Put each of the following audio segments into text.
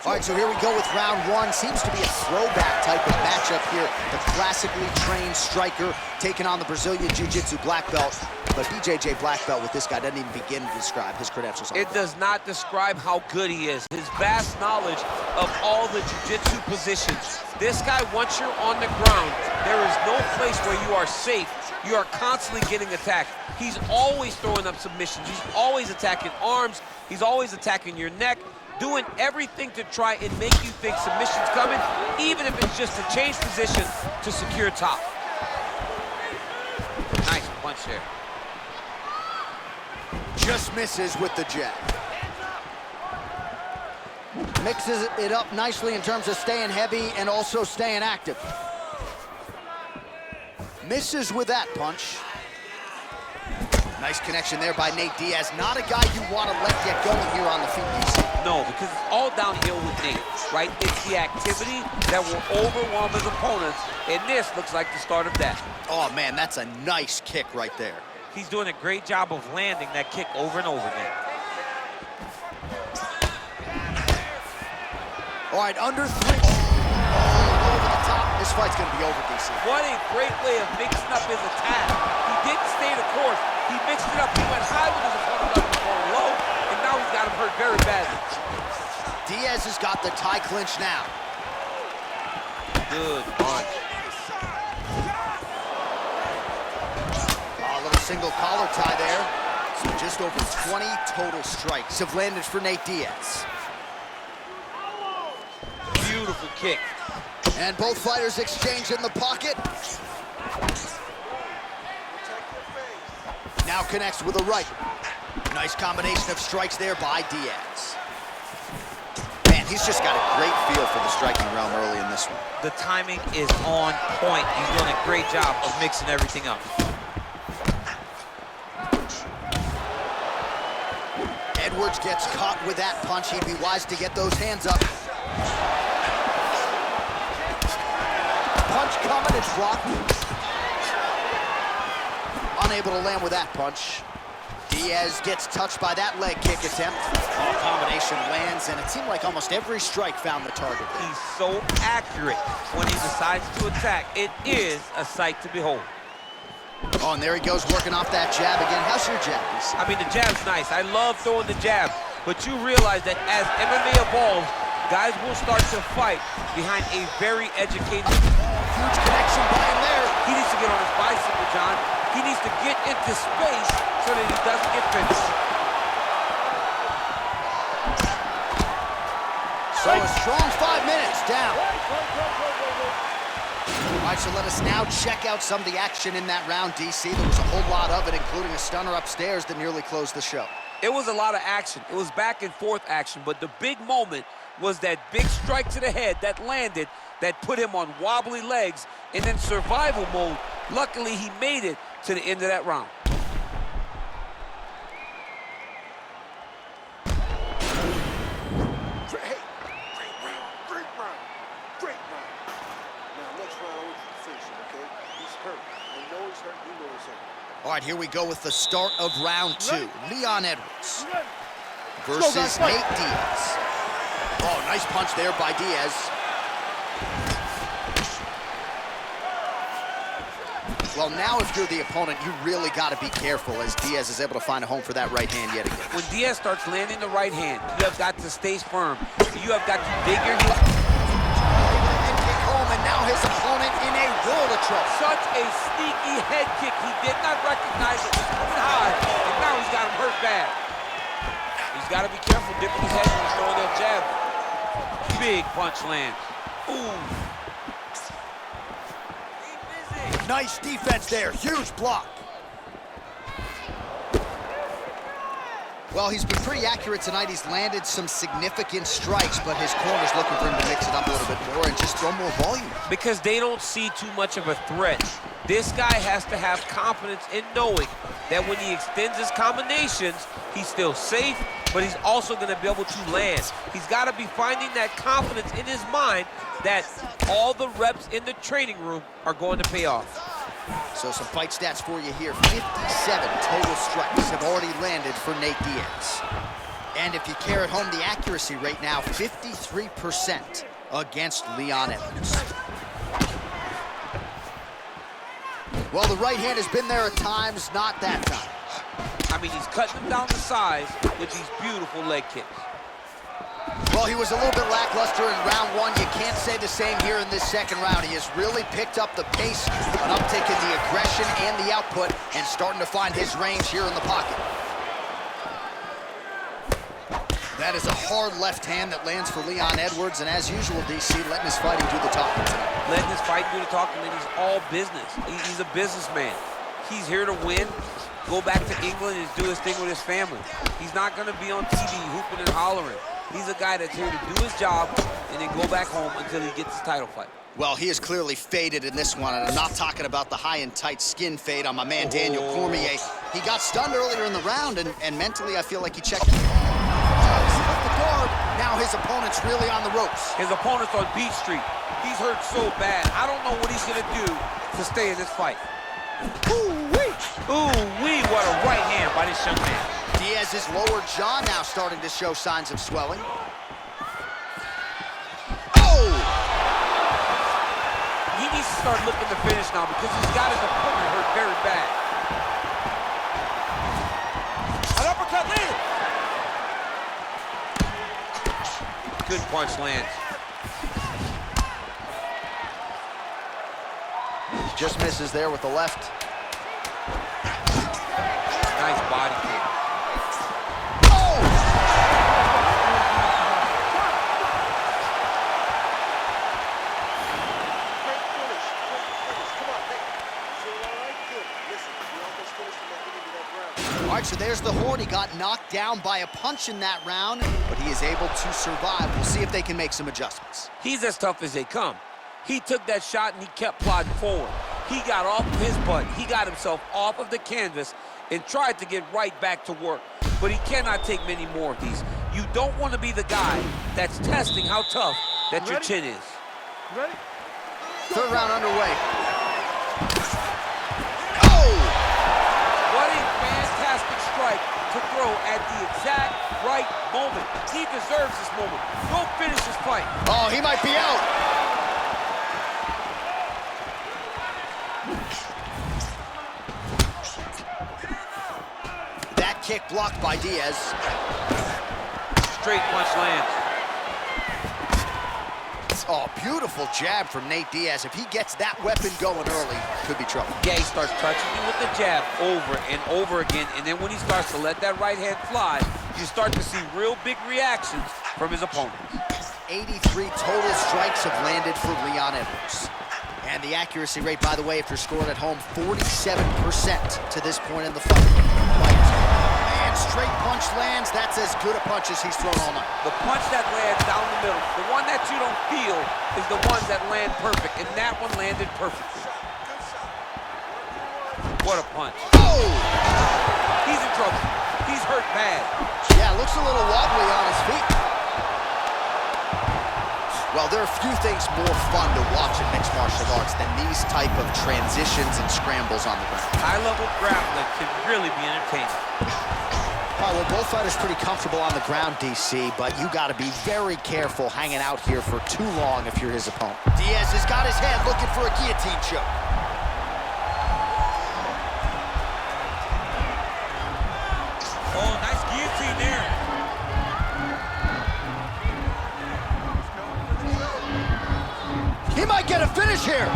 All right, so here we go with round one. Seems to be a throwback type of matchup here. The classically trained striker taking on the Brazilian Jiu-Jitsu black belt. But BJJ black belt with this guy doesn't even begin to describe his credentials. It does not describe how good he is. His vast knowledge of all the jiu-jitsu positions. This guy, once you're on the ground, there is no place where you are safe. You are constantly getting attacked. He's always throwing up submissions. He's always attacking arms. He's always attacking your neck, doing everything to try and make you think submission's coming, even if it's just to change position to secure top. Nice punch there. Just misses with the jab. Mixes it up nicely in terms of staying heavy and also staying active. Misses with that punch. Nice connection there by Nate Diaz. Not a guy you want to let get going here on the feet, DC. No, because it's all downhill with Nate, right? It's the activity that will overwhelm his opponents, and this looks like the start of that. Oh, man, that's a nice kick right there. He's doing a great job of landing that kick over and over again. All right, under 3. Over the top. This fight's going to be over, DC. What a great way of mixing up his attack. He didn't stay the course. He mixed it up. He went high with his opponent up going low, and now he's got him hurt very badly. Diaz has got the tie clinch now. Good punch. A little single collar tie there. So just over 20 total strikes have landed for Nate Diaz. Beautiful kick. And both fighters exchange in the pocket. Now connects with a right. Nice combination of strikes there by Diaz. Man, he's just got a great feel for the striking realm early in this one. The timing is on point. He's doing a great job of mixing everything up. Edwards gets caught with that punch. He'd be wise to get those hands up. Punch coming, it's blocked. Unable to land with that punch. Diaz gets touched by that leg kick attempt. Oh, combination lands, and it seemed like almost every strike found the target. He's so accurate when he decides to attack. It is a sight to behold. Oh, and there he goes working off that jab again. How's your jab, DC? I mean, the jab's nice. I love throwing the jab, but you realize that as MMA evolves, guys will start to fight behind a very educated... Huge connection by him there. He needs to get on his bicycle, John. He needs to get into space so that he doesn't get finished. So a strong 5 minutes down. All right, so let us now check out some of the action in that round, DC. There was a whole lot of it, including a stunner upstairs that nearly closed the show. It was a lot of action. It was back and forth action, but the big moment was that big strike to the head that landed, that put him on wobbly legs, and then survival mode. Luckily, he made it to the end of that round. Great round. Now, next round, I want you to finish him, okay? He's hurt. I know he's hurt. You know he's hurt. All right, here we go with the start of round 2. Leon Edwards versus Nate Diaz. Oh, nice punch there by Diaz. Well, now if you're the opponent, you really got to be careful as Diaz is able to find a home for that right hand yet again. When Diaz starts landing the right hand, you have got to stay firm. You have got to dig your heels. And kick home, and now his opponent in a world of trouble. Such a sneaky head kick. He did not recognize it was coming high, and now he's got him hurt bad. He's got to be careful dipping his head when he's throwing that jab. Big punch lands. Ooh. Nice defense there, huge block. Well, he's been pretty accurate tonight. He's landed some significant strikes, but his corner's looking for him to mix it up a little bit more and just throw more volume. Because they don't see too much of a threat. This guy has to have confidence in knowing that when he extends his combinations, he's still safe, but he's also going to be able to land. He's got to be finding that confidence in his mind that all the reps in the training room are going to pay off. So some fight stats for you here. 57 total strikes have already landed for Nate Diaz. And if you carry home the accuracy rate now, 53% against Leon Edwards. Well, the right hand has been there at times, not that time. I mean, he's cutting them down to size with these beautiful leg kicks. Well, he was a little bit lackluster in round one. You can't say the same here in this second round. He has really picked up the pace, an uptick in the aggression and the output, and starting to find his range here in the pocket. That is a hard left hand that lands for Leon Edwards, and as usual, DC, letting his fighting do the talking tonight. Letting his fight do the talking, and he's all business. He's a businessman. He's here to win, go back to England and do his thing with his family. He's not gonna be on TV hooping and hollering. He's a guy that's here to do his job and then go back home until he gets his title fight. Well, he is clearly faded in this one, and I'm not talking about the high and tight skin fade on my man Daniel Cormier. He got stunned earlier in the round, and mentally I feel like he checked. The guard. Now his opponent's really on the ropes. His opponent's on Beach Street. He's hurt so bad. I don't know what he's gonna do to stay in this fight. Ooh-wee! Ooh-wee, what a right hand by this young man. Diaz's lower jaw now starting to show signs of swelling. Oh! He needs to start looking to finish now because he's got his opponent hurt very bad. An uppercut lead. Good punch lands. Just misses there with the left. Nice body kick. Oh! Great finish. Come on, Nate. Is it all right? Good. Listen, we almost finished him at the end of that round. All right, so there's the Horde. He got knocked down by a punch in that round, but he is able to survive. We'll see if they can make some adjustments. He's as tough as they come. He took that shot and he kept plodding forward. He got off of his butt. He got himself off of the canvas and tried to get right back to work. But he cannot take many more of these. You don't want to be the guy that's testing how tough that your chin is. Ready? Third round underway. Oh! What a fantastic strike to throw at the exact right moment. He deserves this moment. Go finish this fight. Oh, he might be out. That kick blocked by Diaz. Straight punch lands. Oh, beautiful jab from Nate Diaz. If he gets that weapon going early, could be trouble. Yeah, he starts touching you with the jab over and over again, and then when he starts to let that right hand fly, you start to see real big reactions from his opponents. 83 total strikes have landed for Leon Edwards. And the accuracy rate, by the way, if you're scoring at home, 47% to this point in the fight. And straight punch lands. That's as good a punch as he's thrown all night. The punch that lands down the middle, the one that you don't feel, is the ones that land perfect, and that one landed perfectly. What a punch. Oh! He's in trouble. He's hurt bad. Yeah, looks a little wobbly on his feet. Well, there are few things more fun to watch in mixed martial arts than these type of transitions and scrambles on the ground. High-level grappling can really be entertaining. All right, well, both fighters pretty comfortable on the ground, DC, but you got to be very careful hanging out here for too long if you're his opponent. Diaz has got his head looking for a guillotine choke. Oh, nice guillotine there. He might get a finish here.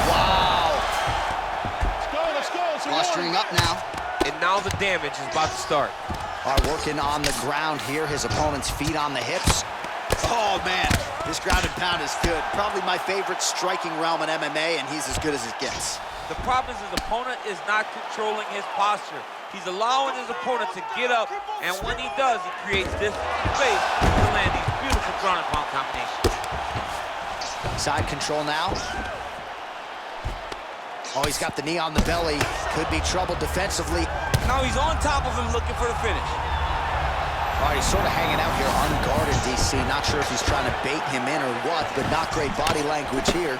Wow. Let's go. Posturing up now. And now the damage is about to start. All right, working on the ground here. His opponent's feet on the hips. Oh, man. This ground and pound is good. Probably my favorite striking realm in MMA, and he's as good as it gets. The problem is his opponent is not controlling his posture. He's allowing his opponent to get up, and when he does, he creates this space to land these beautiful ground and pound combinations. Side control now. Oh, he's got the knee on the belly. Could be trouble defensively. Now he's on top of him looking for the finish. All right, he's sort of hanging out here unguarded, DC. Not sure if he's trying to bait him in or what, but not great body language here.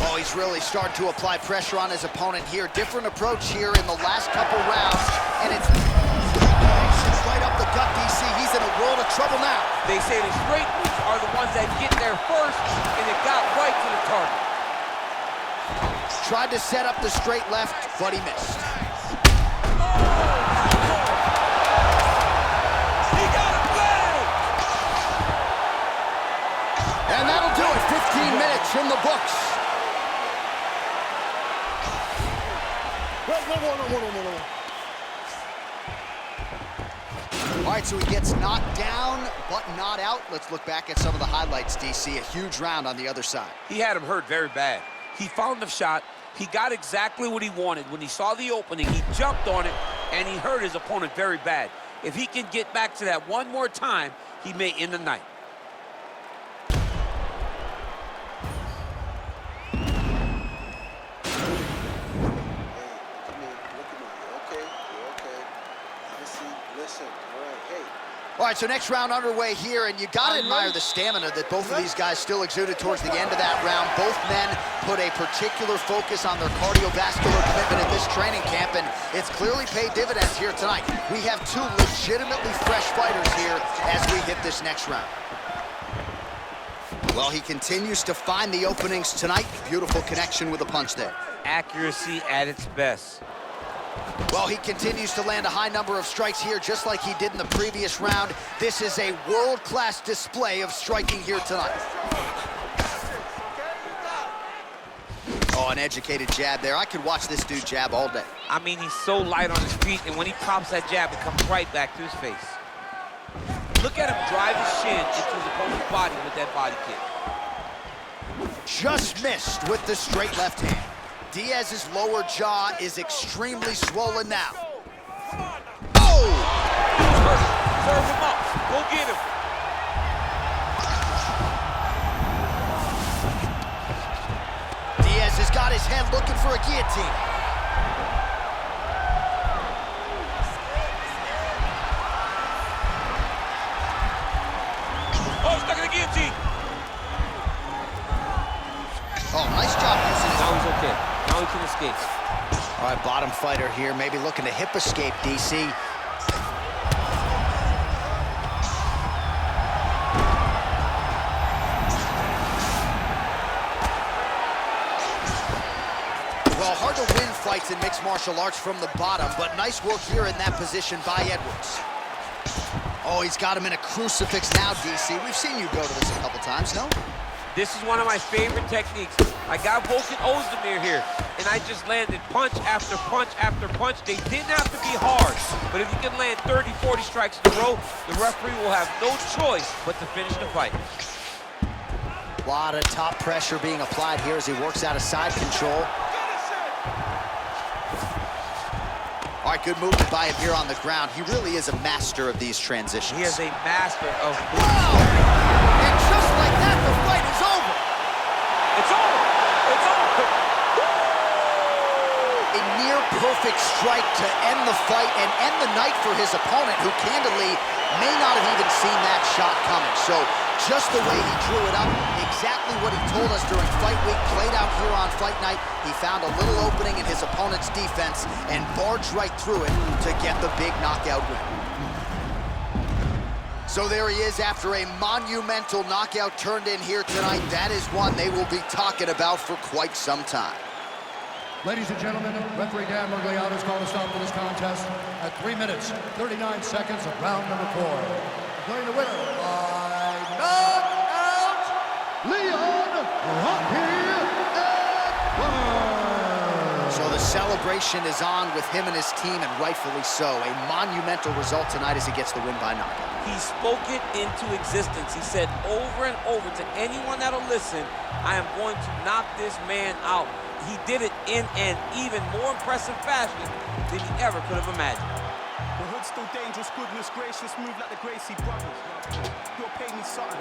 Oh, he's really starting to apply pressure on his opponent here. Different approach here in the last couple rounds, and it's They say the straight moves are the ones that get there first, and it got right to the target. Tried to set up the straight left, but he missed. He got it big! And that'll do it. 15 minutes in the books. Whoa. All right, so he gets knocked down, but not out. Let's look back at some of the highlights, DC. A huge round on the other side. He had him hurt very bad. He found the shot. He got exactly what he wanted. When he saw the opening, he jumped on it, and he hurt his opponent very bad. If he can get back to that one more time, he may end the night. All right, so next round underway here, and you gotta admire the stamina that both of these guys still exuded towards the end of that round. Both men put a particular focus on their cardiovascular commitment in this training camp, and it's clearly paid dividends here tonight. We have two legitimately fresh fighters here as we hit this next round. Well, he continues to find the openings tonight. Beautiful connection with a punch there. Accuracy at its best. Well, he continues to land a high number of strikes here, just like he did in the previous round. This is a world-class display of striking here tonight. Oh, an educated jab there. I could watch this dude jab all day. I mean, he's so light on his feet, and when he pops that jab, it comes right back to his face. Look at him drive his shin into his opponent's body with that body kick. Just missed with the straight left hand. Diaz's lower jaw is extremely swollen now. Oh! Serve him up. Go get him. Diaz has got his head looking for a guillotine. Oh, stuck in the guillotine. Oh, nice job using his... Now he's okay. Now he can escape. All right, bottom fighter here, maybe looking to hip escape, DC. Well, hard to win fights in mixed martial arts from the bottom, but nice work here in that position by Edwards. Oh, he's got him in a crucifix now, DC. We've seen you go to this a couple times, no? This is one of my favorite techniques. I got Volkan Ozdemir here, and I just landed punch after punch after punch. They didn't have to be hard, but if you can land 30, 40 strikes in a row, the referee will have no choice but to finish the fight. A lot of top pressure being applied here as he works out of side control. All right, good movement by him here on the ground. He really is a master of these transitions. He is a master of movement. Wow! And just like that, the fight is over. It's over. It's over. A near perfect strike to end the fight and end the night for his opponent, who candidly may not have even seen that shot coming. So just the way he drew it up, exactly what he told us during fight week, played out here on fight night. He found a little opening in his opponent's defense and barged right through it to get the big knockout win. So there he is after a monumental knockout turned in here tonight. That is one they will be talking about for quite some time. Ladies and gentlemen, referee Dan Murgliano's called a stop to this contest at 3 minutes, 39 seconds of round number 4. Declaring the winner by knockout, Leon Edwards. So the celebration is on with him and his team, and rightfully so. A monumental result tonight as he gets the win by knockout. He spoke it into existence. He said over and over to anyone that'll listen, I am going to knock this man out. He did it in an even more impressive fashion than he ever could have imagined. The hood's still dangerous, goodness gracious, move like the Gracie brothers. You'll pay me something.